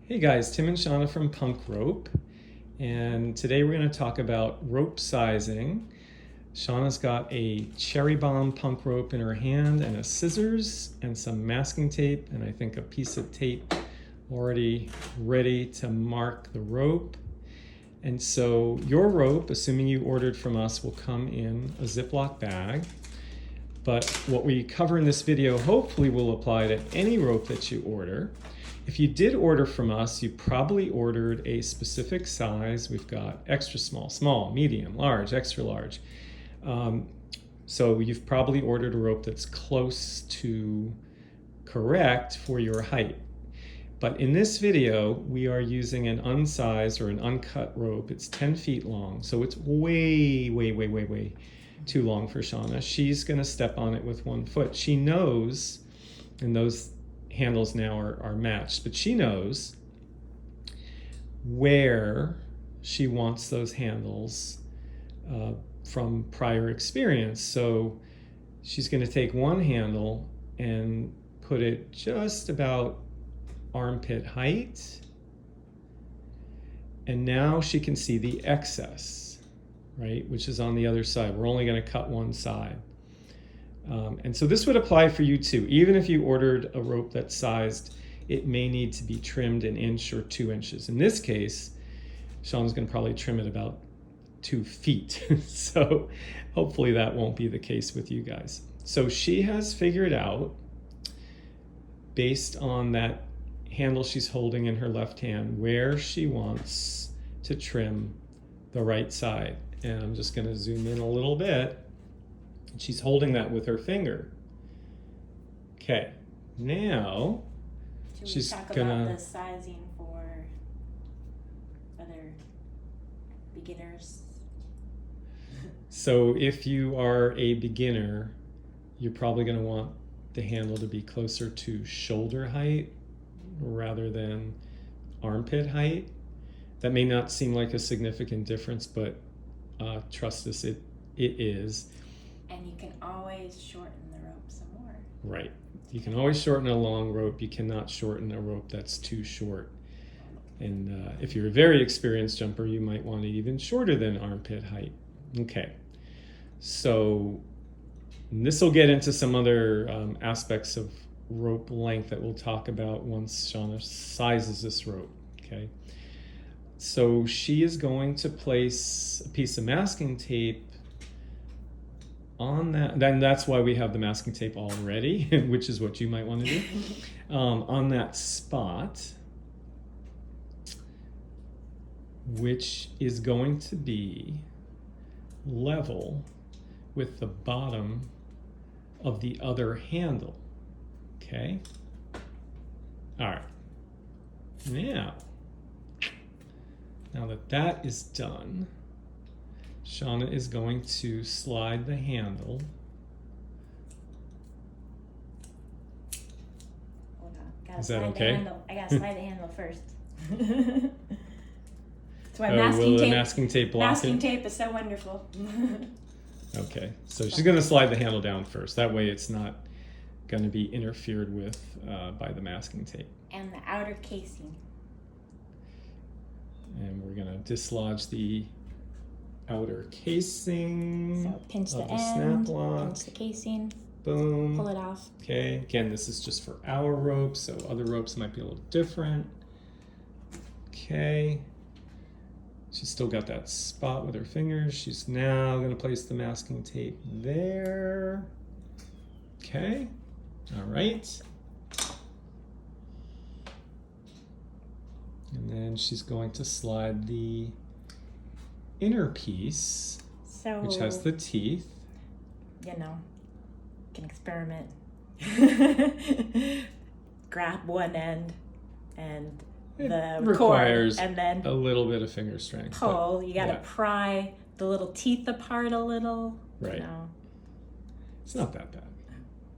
Hey guys, Tim and Shana from Punk Rope, and today we're going to talk about rope sizing. Shana's got a cherry bomb punk rope in her hand and a scissors and some masking tape, and I think a piece of tape already ready to mark the rope. And so your rope, assuming you ordered from us, will come in a Ziploc bag. But what we cover in this video hopefully will apply to any rope that you order. If you did order from us, you probably ordered a specific size. We've got extra small, small, medium, large, extra large. So you've probably ordered a rope that's close to correct for your height. But in this video, we are using an unsized or an uncut rope. It's 10 feet long, so it's way too long for Shana. She's gonna step on it with 1 foot. She knows, and those handles now are matched, but she knows where she wants those handles from prior experience. So she's going to take one handle and put it just about armpit height, and now she can see the excess, right, which is on the other side. We're only going to cut one side. And so this would apply for you too. Even if you ordered a rope that's sized, it may need to be trimmed 1 inch or 2 inches. In this case, Sean's going to probably trim it about 2 feet. So hopefully that won't be the case with you guys. So she has figured out, based on that handle she's holding in her left hand, where she wants to trim the right side. And I'm just going to zoom in a little bit. She's holding that with her finger. Okay, now she's talk gonna about the sizing for other beginners? So if you are a beginner, you're probably going to want the handle to be closer to shoulder height rather than armpit height. That may not seem like a significant difference, but trust us, it is. And you can always shorten the rope some more. Right. You can always shorten a long rope. You cannot shorten a rope that's too short. And if you're a very experienced jumper, you might want it even shorter than armpit height. Okay. So this will get into some other aspects of rope length that we'll talk about once Shana sizes this rope. Okay. So she is going to place a piece of masking tape on that. Then that's why we have the masking tape already, which is what you might want to do, on that spot, which is going to be level with the bottom of the other handle. Okay. All right. Now that that is done, Shana is going to slide the handle. Hold on. Is that okay? I gotta slide the handle first. That's why Will the masking tape block masking it? tape is so wonderful. Okay, so she's going to slide the handle down first. That way it's not going to be interfered with by the masking tape. And the outer casing. And we're going to dislodge the outer casing. So pinch the of end, snap lock. pinch the casing, Boom. pull it off. Okay, again, this is just for our rope, so other ropes might be a little different. Okay. She's still got that spot with her fingers. She's now going to place the masking tape there. Okay. All right. And then she's going to slide the inner piece, which has the teeth. You know, can experiment. Grab one end and the requires cord, and then a little bit of finger strength. pull. You got to pry the little teeth apart a little. Right. You know. It's not that bad.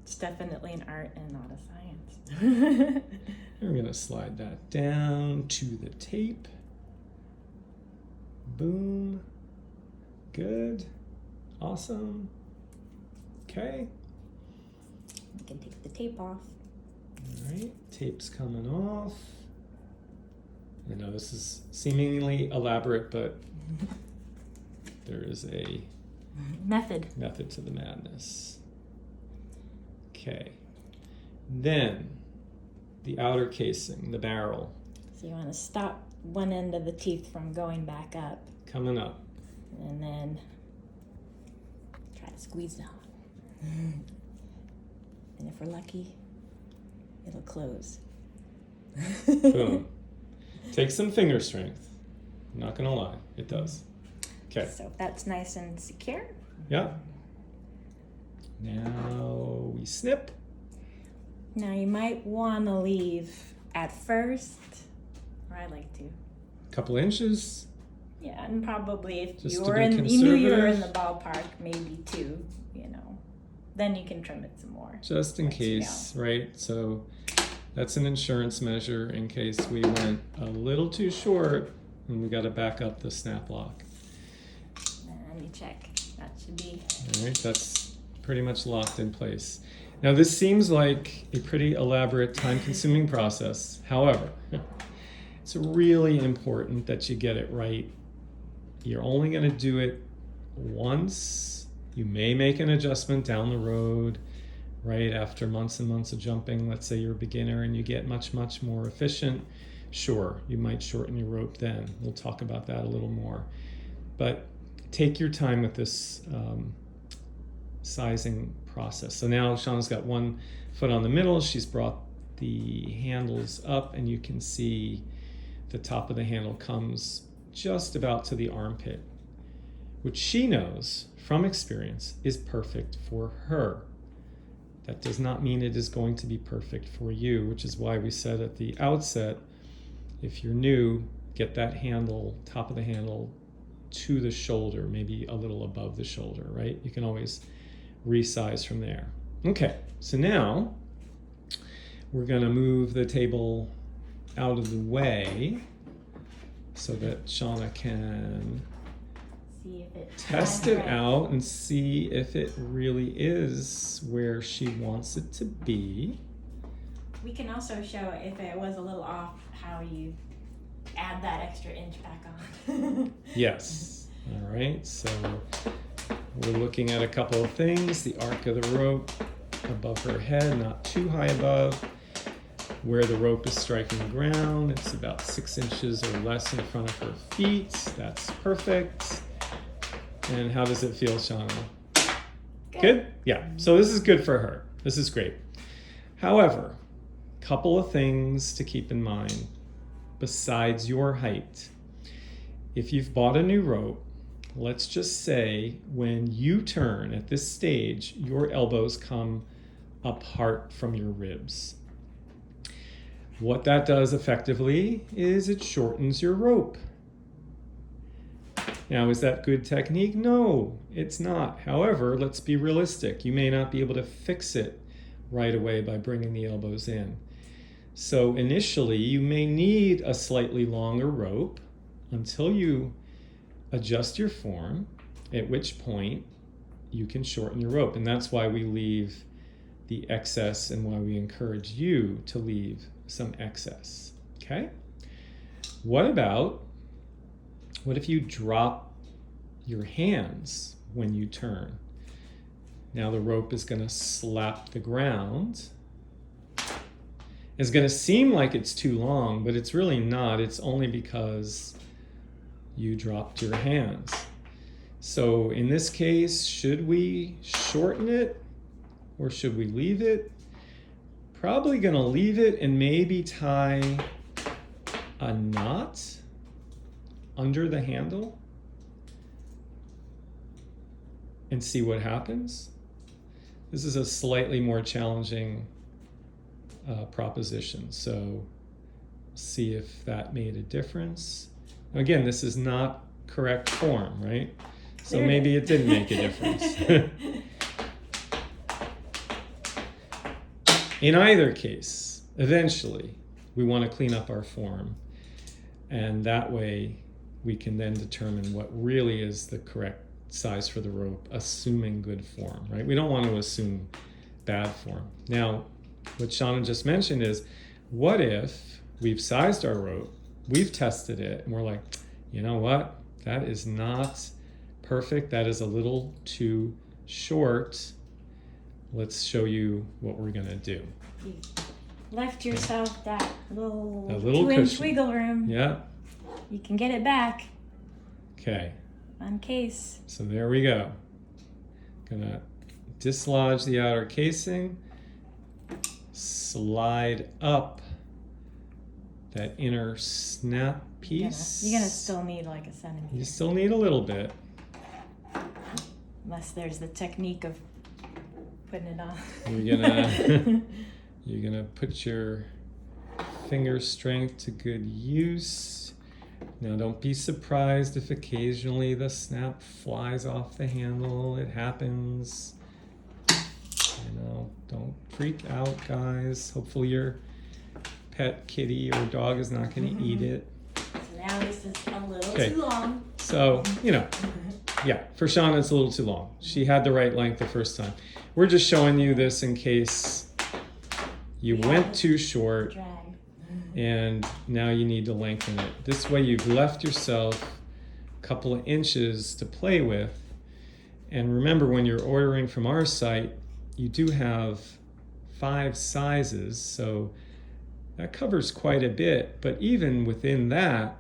It's definitely an art and not a science. We're going to slide that down to the tape. Boom. Good. Awesome. Okay. You can take the tape off. All right. Tape's coming off. I know this is seemingly elaborate, but there is a Method. method to the madness. Okay. Then the outer casing, the barrel, So you want to stop one end of the teeth from going back up, coming up. and then try to squeeze down. And if we're lucky, it'll close. Boom. Take some finger strength. I'm not gonna lie, it does. Okay. So that's nice and secure. Yeah. Now we snip. Now you might want to leave at first, or I like to. Couple inches. Yeah, and probably if Just you to were be you knew you were in conservative. the ballpark, maybe 2, Then you can trim it some more. Just in once you case, right? So that's an insurance measure in case we went a little too short and we got to back up the snap lock. And you check. That should be. All right, that's pretty much locked in place. Now this seems like a pretty elaborate, time-consuming process. However, it's really important that you get it right. You're only going to do it once. You may make an adjustment down the road, right, after months and months of jumping. Let's say you're a beginner and you get much, much more efficient. Sure, you might shorten your rope then. We'll talk about that a little more. But take your time with this sizing process. So now Shana's got one foot on the middle. She's brought the handles up, and you can see the top of the handle comes just about to the armpit, which she knows from experience is perfect for her. That does not mean it is going to be perfect for you, which is why we said at the outset, if you're new, get that handle, top of the handle, to the shoulder, maybe a little above the shoulder, right? You can always resize from there. Okay, so now we're going to move the table out of the way so that Shana can See if it test it out and see if it really is where she wants it to be. We can also show if it was a little off how you add that extra inch back on. Yes. All right, so we're looking at a couple of things. The arc of the rope above her head, not too high above. Where the rope is striking the ground, it's about 6 inches or less in front of her feet. That's perfect. And how does it feel, Shana? Good? Yeah. So this is good for her. This is great. However, couple of things to keep in mind besides your height. If you've bought a new rope, let's just say when you turn at this stage, your elbows come apart from your ribs. What that does effectively is it shortens your rope. Now, is that good technique? No, it's not. However, let's be realistic. You may not be able to fix it right away by bringing the elbows in. So initially, you may need a slightly longer rope until you adjust your form, at which point you can shorten your rope. And that's why we leave the excess and why we encourage you to leave some excess, okay? What if you drop your hands when you turn? Now the rope is going to slap the ground. It's going to seem like it's too long, but it's really not. It's only because you dropped your hands. So in this case, should we shorten it or should we leave it? Probably going to leave it and maybe tie a knot under the handle and see what happens. This is a slightly more challenging proposition, so see if that made a difference. Again, this is not correct form, right? So maybe it didn't make a difference. In either case, eventually, we want to clean up our form, and that way we can then determine what really is the correct size for the rope, assuming good form, right? We don't want to assume bad form. Now, what Shana just mentioned is, what if we've sized our rope, we've tested it and we're like, you know what? That is not perfect. That is a little too short. Let's show you what we're gonna do. You left yourself that little 2-inch cushion. Wiggle room. Yeah. You can get it back. Okay. On case. So there we go. Gonna dislodge the outer casing, slide up that inner snap piece. You're gonna still need like a centimeter. You still need a little bit. Unless there's the technique of putting it on. You're gonna put your finger strength to good use. Now don't be surprised if occasionally the snap flies off the handle. It happens. You know, don't freak out, guys. Hopefully your pet kitty or dog is not gonna eat it. So now this is a little too long. So, you know, yeah, for Shana it's a little too long. She had the right length the first time. We're just showing you this in case you went too short and now you need to lengthen it. This way you've left yourself a couple of inches to play with. And remember, when you're ordering from our site, you do have 5 sizes, so that covers quite a bit. But even within that,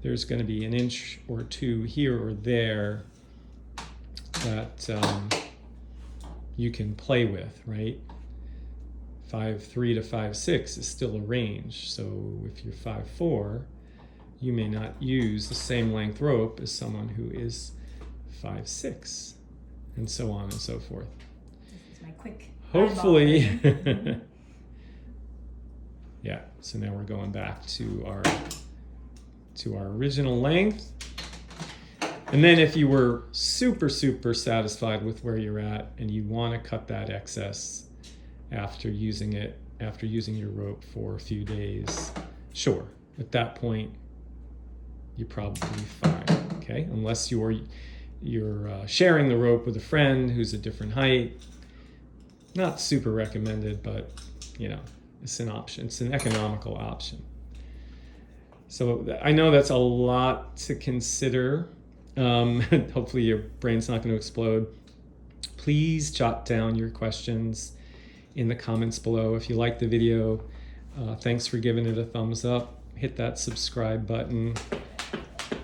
there's going to be an inch or 2 here or there that you can play with, right? 5'3" to 5'6" is still a range. So if you're 5'4", you may not use the same length rope as someone who is 5'6", and so on and so forth. This is my quick. Hopefully, yeah. So now we're going back to our original length. And then if you were super satisfied with where you're at and you want to cut that excess after using your rope for a few days, sure. At that point, you're probably fine. Okay, unless you're sharing the rope with a friend who's a different height. Not super recommended, but you know, it's an option. It's an economical option. So I know that's a lot to consider. Hopefully your brain's not going to explode. Please jot down your questions in the comments below. If you like the video, thanks for giving it a thumbs up. Hit that subscribe button.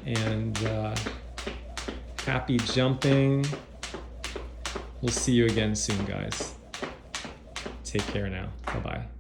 And happy jumping. We'll see you again soon, guys. Take care now. Bye-bye.